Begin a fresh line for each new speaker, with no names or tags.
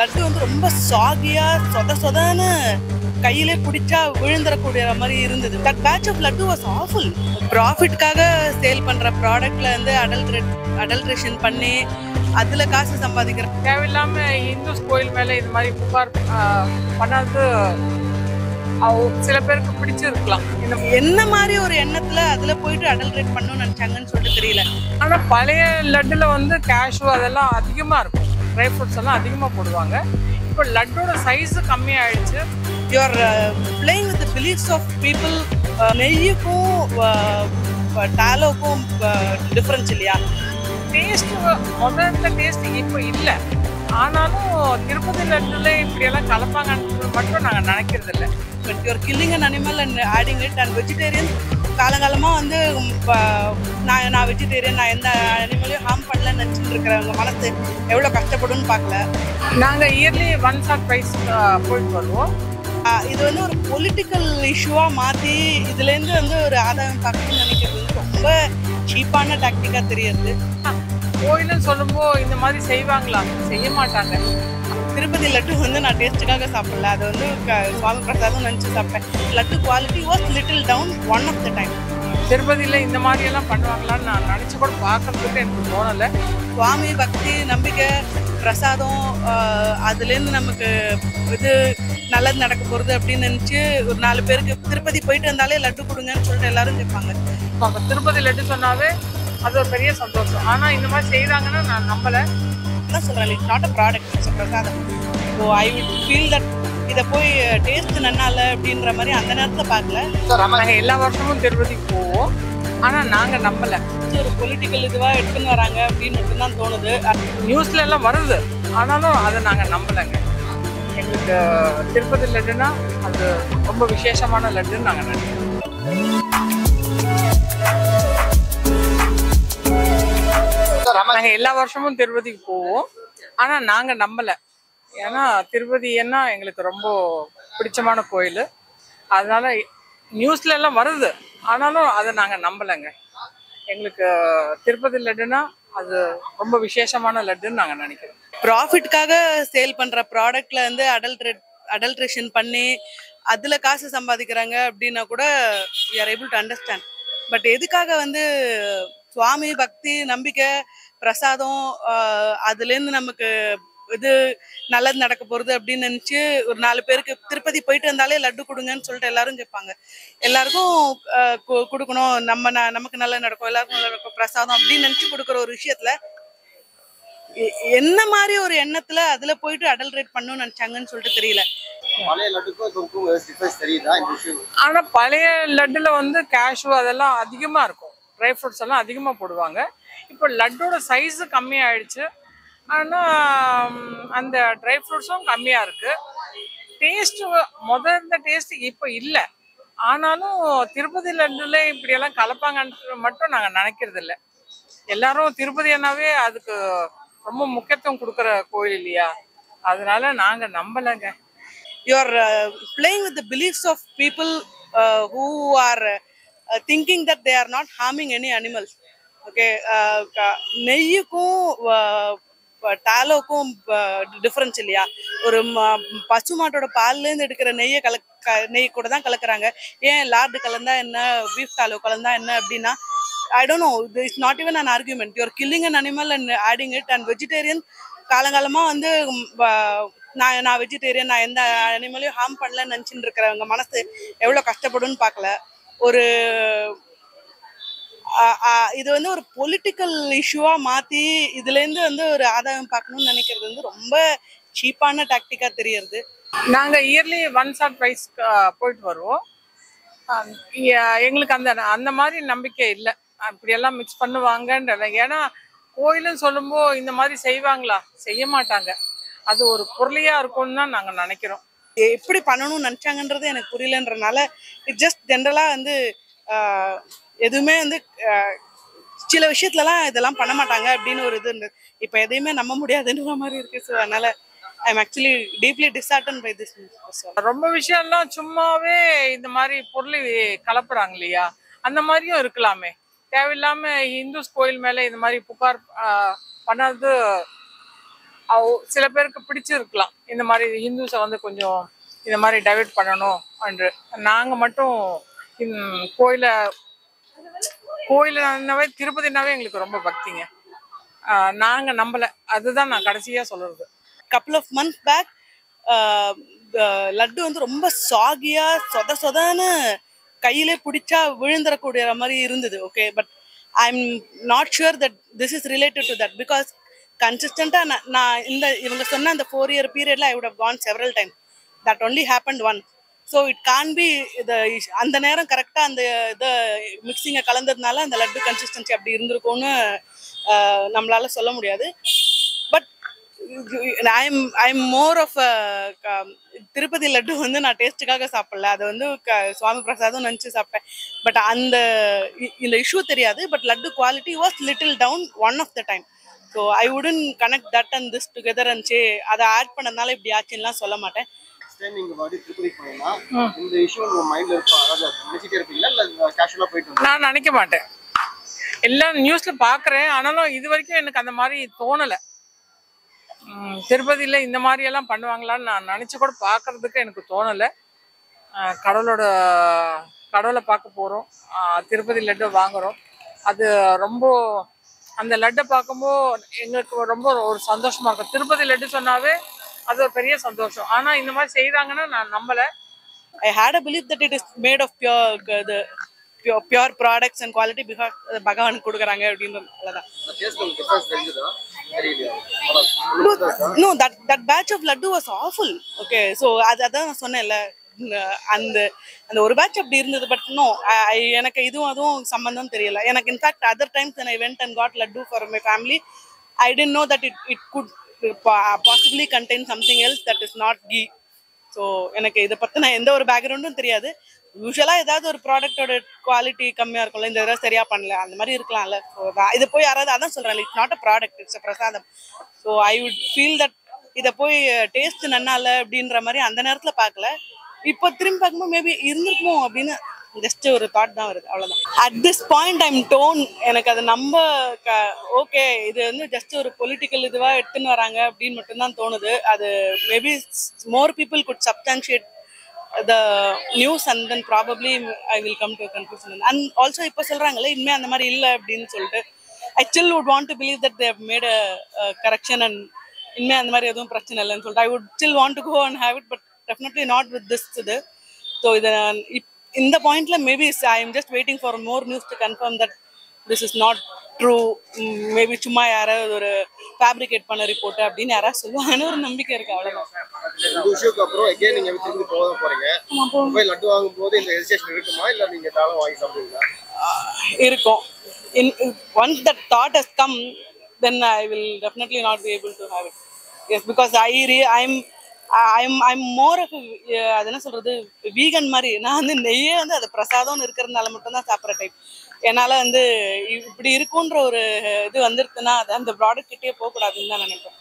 லட்டு வந்து ரொம்ப சாகியா சொதன்னு கையிலே பிடிச்சா விழுந்துடக்கூடிய மாதிரி இருந்தது. That batch of laddu was awful. ப்ராஃபிட்காக சேல் பண்ற ப்ராடக்ட்ல வந்து அடல்ட்ரேஷன் பண்ணி அதுல காசு சம்பாதிக்கிற
தேவையில்லாம இந்துஸ் கோயில் மேல இது மாதிரி புகார் பண்ணாது சில பேருக்கு பிடிச்சிருக்கலாம்.
என்ன மாதிரி ஒரு எண்ணத்துல அதுல போயிட்டு அடல்ட்ரேட் பண்ணணும்னு நினைச்சாங்கன்னு சொல்லிட்டு தெரியல.
ஆனா பழைய லட்டுல வந்து கேஷ்யூ அதெல்லாம் அதிகமா இருக்கும், ட்ரை ஃப்ரூட்ஸ் எல்லாம் அதிகமா போடுவாங்க. இப்போ லட்டோட சைஸ் கம்மி ஆயிடுச்சு.
You are playing with the beliefs of people. நெய்யுக்கும் டாலோக்கும் டிஃபரன்ஸ் இல்லையா?
டேஸ்ட் முதல்ல டேஸ்ட் இப்போ இல்லை, ஆனாலும் திருப்பதி லட்டுல இப்படியெல்லாம் கலப்பாங்கன்றது மட்டும் நாங்கள் நினைக்கிறது இல்லை.
But you're killing an animal and adding it. And vegetarian காலங்காலமாக வந்து நான் வெஜிடேரியன், நான் எந்த அனிமலையும் ஹார்ம் பண்ணலன்னு நினச்சிட்டு இருக்கிறவங்க மனசு எவ்வளோ கஷ்டப்படும்னு பார்க்கல.
நாங்கள் இயர்லி ஒன்ஸ் ஆர் ட்வைஸ் போயிட்டு வருவோம்.
இது வந்து ஒரு பொலிட்டிக்கல் இஷ்யூவாக மாற்றி இதுலேருந்து வந்து ஒரு ஆதாயம் பார்க்கணும்னு நினைக்கிறது வந்து ரொம்ப சீப்பான டாக்டிக்காக தெரியுது.
கோயிலுன்னு சொல்லும்போது இந்த மாதிரி செய்வாங்களா? செய்ய மாட்டாங்க.
திருப்பதி லட்டு வந்து நான் டேஸ்ட்டுக்காக சாப்பிடல, அது வந்து சுவாமி பிரசாதம் நினச்சி சாப்பிட்டேன். Laddu quality was little down one of the time.
திருப்பதியில் இந்த மாதிரியெல்லாம் பண்ணுவாங்களான்னு நான் நினச்சி கூட பார்க்கறதுக்கு எனக்கு தோணலை.
சுவாமி பக்தி நம்பிக்கை பிரசாதம் அதுலேருந்து நமக்கு இது நல்லது நடக்க போகிறது அப்படின்னு நினச்சி ஒரு 4 பேருக்கு திருப்பதி போயிட்டு வந்தாலே லட்டு கொடுங்கன்னு சொல்லிட்டு எல்லாரும் கேட்பாங்க.
இப்போ திருப்பதி லட்டு சொன்னாவே அது ஒரு பெரிய சந்தோஷம். ஆனால் இந்த மாதிரி செய்கிறாங்கன்னு நான் நம்பலை.
என்ன சொல்கிறேன், it's not a product, it's prasadam. So I will feel that இதை போய் டேஸ்ட் நன்னால அப்படின்ற மாதிரி அந்த நேரத்தில் பார்க்கல.
நாங்கள் எல்லா வருஷமும் திருப்பதிக்கு போவோம், ஆனால் நாங்கள் நம்பலை.
ஒரு பொலிட்டிக்கல் இதுவாக எடுத்துன்னு வராங்க அப்படின்னு மட்டும்தான் தோணுது.
நியூஸ்ல எல்லாம் வருது, ஆனாலும் அதை நாங்கள் நம்பலைங்க. எங்களுக்கு திருப்பதி லட்டுனா அது ரொம்ப விசேஷமான லட்டுன்னு நாங்கள் நினைக்கிறோம். நாங்கள் எல்லா வருஷமும் திருப்பதிக்கு போவோம், ஆனால் நாங்கள் நம்பலை. ஏன்னா திருப்பதி என்ன எங்களுக்கு ரொம்ப பிடிச்சமான கோயில். அதனால நியூஸ்ல எல்லாம் வருது, ஆனாலும் அதை நாங்கள் நம்பலைங்க. எங்களுக்கு திருப்பதி லட்டுனா அது ரொம்ப விசேஷமான லட்டுன்னு நாங்கள் நினைக்கிறோம்.
ப்ராஃபிட்காக சேல் பண்ற ப்ராடக்ட்ல வந்து அடல்ட்ரேஷன் பண்ணி அதுல காசு சம்பாதிக்கிறாங்க அப்படின்னா கூட you are able to understand. But எதுக்காக வந்து சுவாமி பக்தி நம்பிக்கை பிரசாதம் அதுலேருந்து நமக்கு இது நல்லது நடக்க போகிறது அப்படின்னு நினச்சி ஒரு 4 பேருக்கு திருப்பதி போயிட்டு வந்தாலே லட்டு கொடுங்கன்னு சொல்லிட்டு எல்லாரும் கேட்பாங்க. எல்லாருக்கும் கொடுக்கணும், நமக்கு நல்லது நடக்கும், எல்லாருக்கும் நல்லா நடக்கும் பிரசாதம் அப்படின்னு நினச்சி கொடுக்குற ஒரு விஷயத்துல என்ன மாதிரி ஒரு எண்ணத்துல அதுல போயிட்டு அடல்ட்ரேட் பண்ணணும்னு நினைச்சாங்கன்னு சொல்லிட்டு தெரியல.
ஆனா பழைய லட்டுல வந்து கேஷ்யூ அதெல்லாம் அதிகமா இருக்கும், ட்ரை ஃப்ரூட்ஸ் எல்லாம் அதிகமா போடுவாங்க. இப்போ லட்டோட சைஸ் கம்மி ஆயிடுச்சு, ஆனா அந்த ட்ரை ஃப்ரூட்ஸும் கம்மியா இருக்கு. டேஸ்ட் முதல்ல டேஸ்ட் இப்போ இல்லை, ஆனாலும் திருப்பதி லட்டுல இப்படியெல்லாம் கலப்பாங்கன்றது மட்டும் நாங்கள் நினைக்கிறது இல்லை. எல்லாரும் திருப்பதி என்னாவே அதுக்கு ரொம்ப முக்கியத்துவம் கொடுக்குற கோயில் இல்லையா? அதனால நாங்க நம்பலைங்க.
You are playing with the beliefs of people who are thinking that they are not harming any animals. Okay, நெய்யுக்கும் டாலோக்கும் டிஃப்ரென்ஸ் இல்லையா? ஒரு பசு மாட்டோட பால்லேருந்து எடுக்கிற நெய் கூட தான் கலக்குறாங்க. ஏன் லார்டு கலந்தா என்ன, பீஃப் டாலோ கலந்தா என்ன அப்படின்னா I don't know, it's not even an argument. You're killing an animal and adding it. And vegetarian காலங்காலமா வந்து நான் வெஜிடேரியன், நான் எந்த அனிமலையும் ஹார்ம் பண்ணலன்னு நினச்சிட்டு இருக்கிறவங்க மனசு எவ்வளோ கஷ்டப்படும்னு பார்க்கல. ஒரு இது வந்து ஒரு பொலிட்டிக்கல் இஷ்யூவாக மாற்றி இதுலேருந்து வந்து ஒரு ஆதாயம் பார்க்கணும்னு நினைக்கிறது வந்து ரொம்ப சீப்பான டாக்டிக்காக தெரியுது.
நாங்கள் இயர்லி ஒன்ஸ் ஆர் ட்வைஸ் போயிட்டு வருவோம். எங்களுக்கு அந்த மாதிரி நம்பிக்கை இல்லை, அப்படியெல்லாம் மிக்ஸ் பண்ணுவாங்கன்ற. ஏன்னா கோயிலுன்னு சொல்லும்போது இந்த மாதிரி செய்வாங்களா? செய்ய மாட்டாங்க. அது ஒரு பொருளியா இருக்கும்னு தான் நாங்கள் நினைக்கிறோம்.
எப்படி பண்ணணும்னு நினச்சாங்கன்றது எனக்கு புரியலன்றனால இட் ஜஸ்ட் ஜென்ரலாக வந்து எதுவுமே வந்து சில விஷயத்துலலாம் இதெல்லாம் பண்ண மாட்டாங்க அப்படின்னு ஒரு இது இருந்தது. இப்போ எதையுமே நம்ப முடியாதுன்ற மாதிரி இருக்கு. ஸோ அதனால I am actually deeply disheartened by this news.
ரொம்ப விஷயம்லாம் சும்மாவே இந்த மாதிரி பொருள் கலப்புறாங்க இல்லையா? அந்த மாதிரியும் இருக்கலாமே. தேவையில்லாம இந்துஸ் கோயில் மேல இந்த மாதிரி புகார் பண்ணது சில பேருக்கு பிடிச்சிருக்கலாம் இந்த மாதிரி ஹிந்துஸை வந்து கொஞ்சம் இந்த மாதிரி டைவர்ட் பண்ணணும் என்று. நாங்கள் மட்டும் கோயிலை கோயிலுனாவே திருப்பதினாவே எங்களுக்கு ரொம்ப பக்திங்க. நாங்கள் நம்பலை, அதுதான் நான் கடைசியாக சொல்கிறது.
couple of months back laddu வந்து ரொம்ப சாகியா சொதன்னு கையிலே பிடிச்சா விழுந்துடக்கூடிய மாதிரி இருந்தது. Okay, but I am not sure that this is related to that because கன்சிஸ்டண்டாக நான் இவங்க சொன்ன அந்த 4 year பீரியட்ல I would have gone several time. That only happened one. So it can be அந்த நேரம் கரெக்டாக அந்த இதை மிக்சிங்கை கலந்ததுனால அந்த லட்டு கன்சிஸ்டன்சி அப்படி இருந்திருக்கும்னு நம்மளால சொல்ல முடியாது. But I'm more of Tirupati laddu வந்து நான் டேஸ்ட்டுக்காக சாப்பிடல, அதை வந்து சுவாமி பிரசாதம் நினச்சி சாப்பிட்டேன். பட் இந்த இஷ்யூ தெரியாது. But laddu quality was little down one of the time. So I wouldn't connect that and this together and say அதை ஆட் பண்ணதுனால இப்படி ஆச்சுன்னுலாம் சொல்ல மாட்டேன்.
நான் நினைக்க மாட்டேன். எல்லாம் நியூஸ்ல பாக்குறேன், ஆனாலும் இது வரைக்கும் எனக்கு அந்த மாதிரி தோணலை. திருப்பதியில் இந்த மாதிரி எல்லாம் பண்ணுவாங்களான்னு நான் நினச்சி கூட பார்க்கறதுக்கு எனக்கு தோணலை. கடவுளை பார்க்க போகிறோம், திருப்பதி லட்டு வாங்குகிறோம். அது ரொம்ப அந்த லட்டை பார்க்கும்போது எங்களுக்கு ரொம்ப ஒரு சந்தோஷமாக இருக்கும். திருப்பதி லட்டு சொன்னாவே அது ஒரு பெரிய சந்தோஷம். ஆனால் இந்த மாதிரி செய்கிறாங்கன்னா நான் நம்பலை.
I had a belief that it is made of pure products and quality because பகவான் கொடுக்குறாங்க அப்படின்றதுதான். No, that batch of laddu was awful. Okay, so அதான் நான் சொன்னேன்ல, அந்த ஒரு பேட்ச் அப்படி இருந்தது. பட் நோ, எனக்கு அதுவும் சம்பந்தம் தெரியல எனக்கு. In fact other times when I went and got laddu for my family, I didn't know that it could possibly contain something else that is not ghee. So எனக்கு இதை பற்றின எந்த ஒரு பேக்ரவுண்டும் தெரியாது. யூஸ்வலாக ஏதாவது ஒரு ப்ராடக்டோட குவாலிட்டி கம்மியாக இருக்கும்ல, இந்த தடவை சரியாக பண்ணல அந்த மாதிரி இருக்கலாம்ல. ஸோ இதை போய் யாராவது அதான் சொல்கிறாங்க, it's not a product, it's a prasadam. So I would feel that இதை போய் டேஸ்ட் நல்லா இல்லை அப்படின்ற மாதிரி அந்த நேரத்தில் பார்க்கல. இப்போ திரும்பி பார்க்கும்போது மேபி இருந்திருக்குமோ அப்படின்னு ஜஸ்ட் ஒரு தாட் தான் வருது, அவ்வளோதான். At this point I'm done எனக்கு அது நம்ப ஓகே, இது வந்து ஜஸ்ட் ஒரு பொலிட்டிக்கல் இதுவாக எடுத்துன்னு வராங்க அப்படின்னு மட்டும்தான் தோணுது. அது maybe more people good substantiate the news and then probably I will come to a conclusion. And also இப்போ சொல்கிறாங்களே இனிமேல் அந்த மாதிரி இல்லை அப்படின்னு சொல்லிட்டு, I still would want to believe that they have made a correction and இனிமேல் அந்த மாதிரி எதுவும் பிரச்சனை இல்லைன்னு சொல்லிட்டு I would still want to go and have it, but definitely not with this. So இந்த பாயிண்ட்ல maybe I am just waiting for more news to confirm that this is not true. Maybe சும்மா யாராவது ஒரு fabricate பண்ண report அப்படின்னு யாராவது சொல்லுவாங்கன்னு ஒரு நம்பிக்கை இருக்கு, அவ்வளோதான். இருக்கும். Once that thought has come, then I will definitely not be able to have it. Yes, because I'm more of அது என்ன சொல்றது, வீகன் மாதிரி. நான் வந்து நெய்யே வந்து அது பிரசாதம்னு இருக்கிறதுனால மட்டும்தான் சாப்பிட்ற டைப். என்னால் வந்து இப்படி இருக்குன்ற ஒரு இது வந்துருக்குன்னா அது அந்த ப்ராடக்ட் கிட்டே போகக்கூடாதுன்னு தான் நினைப்பேன்.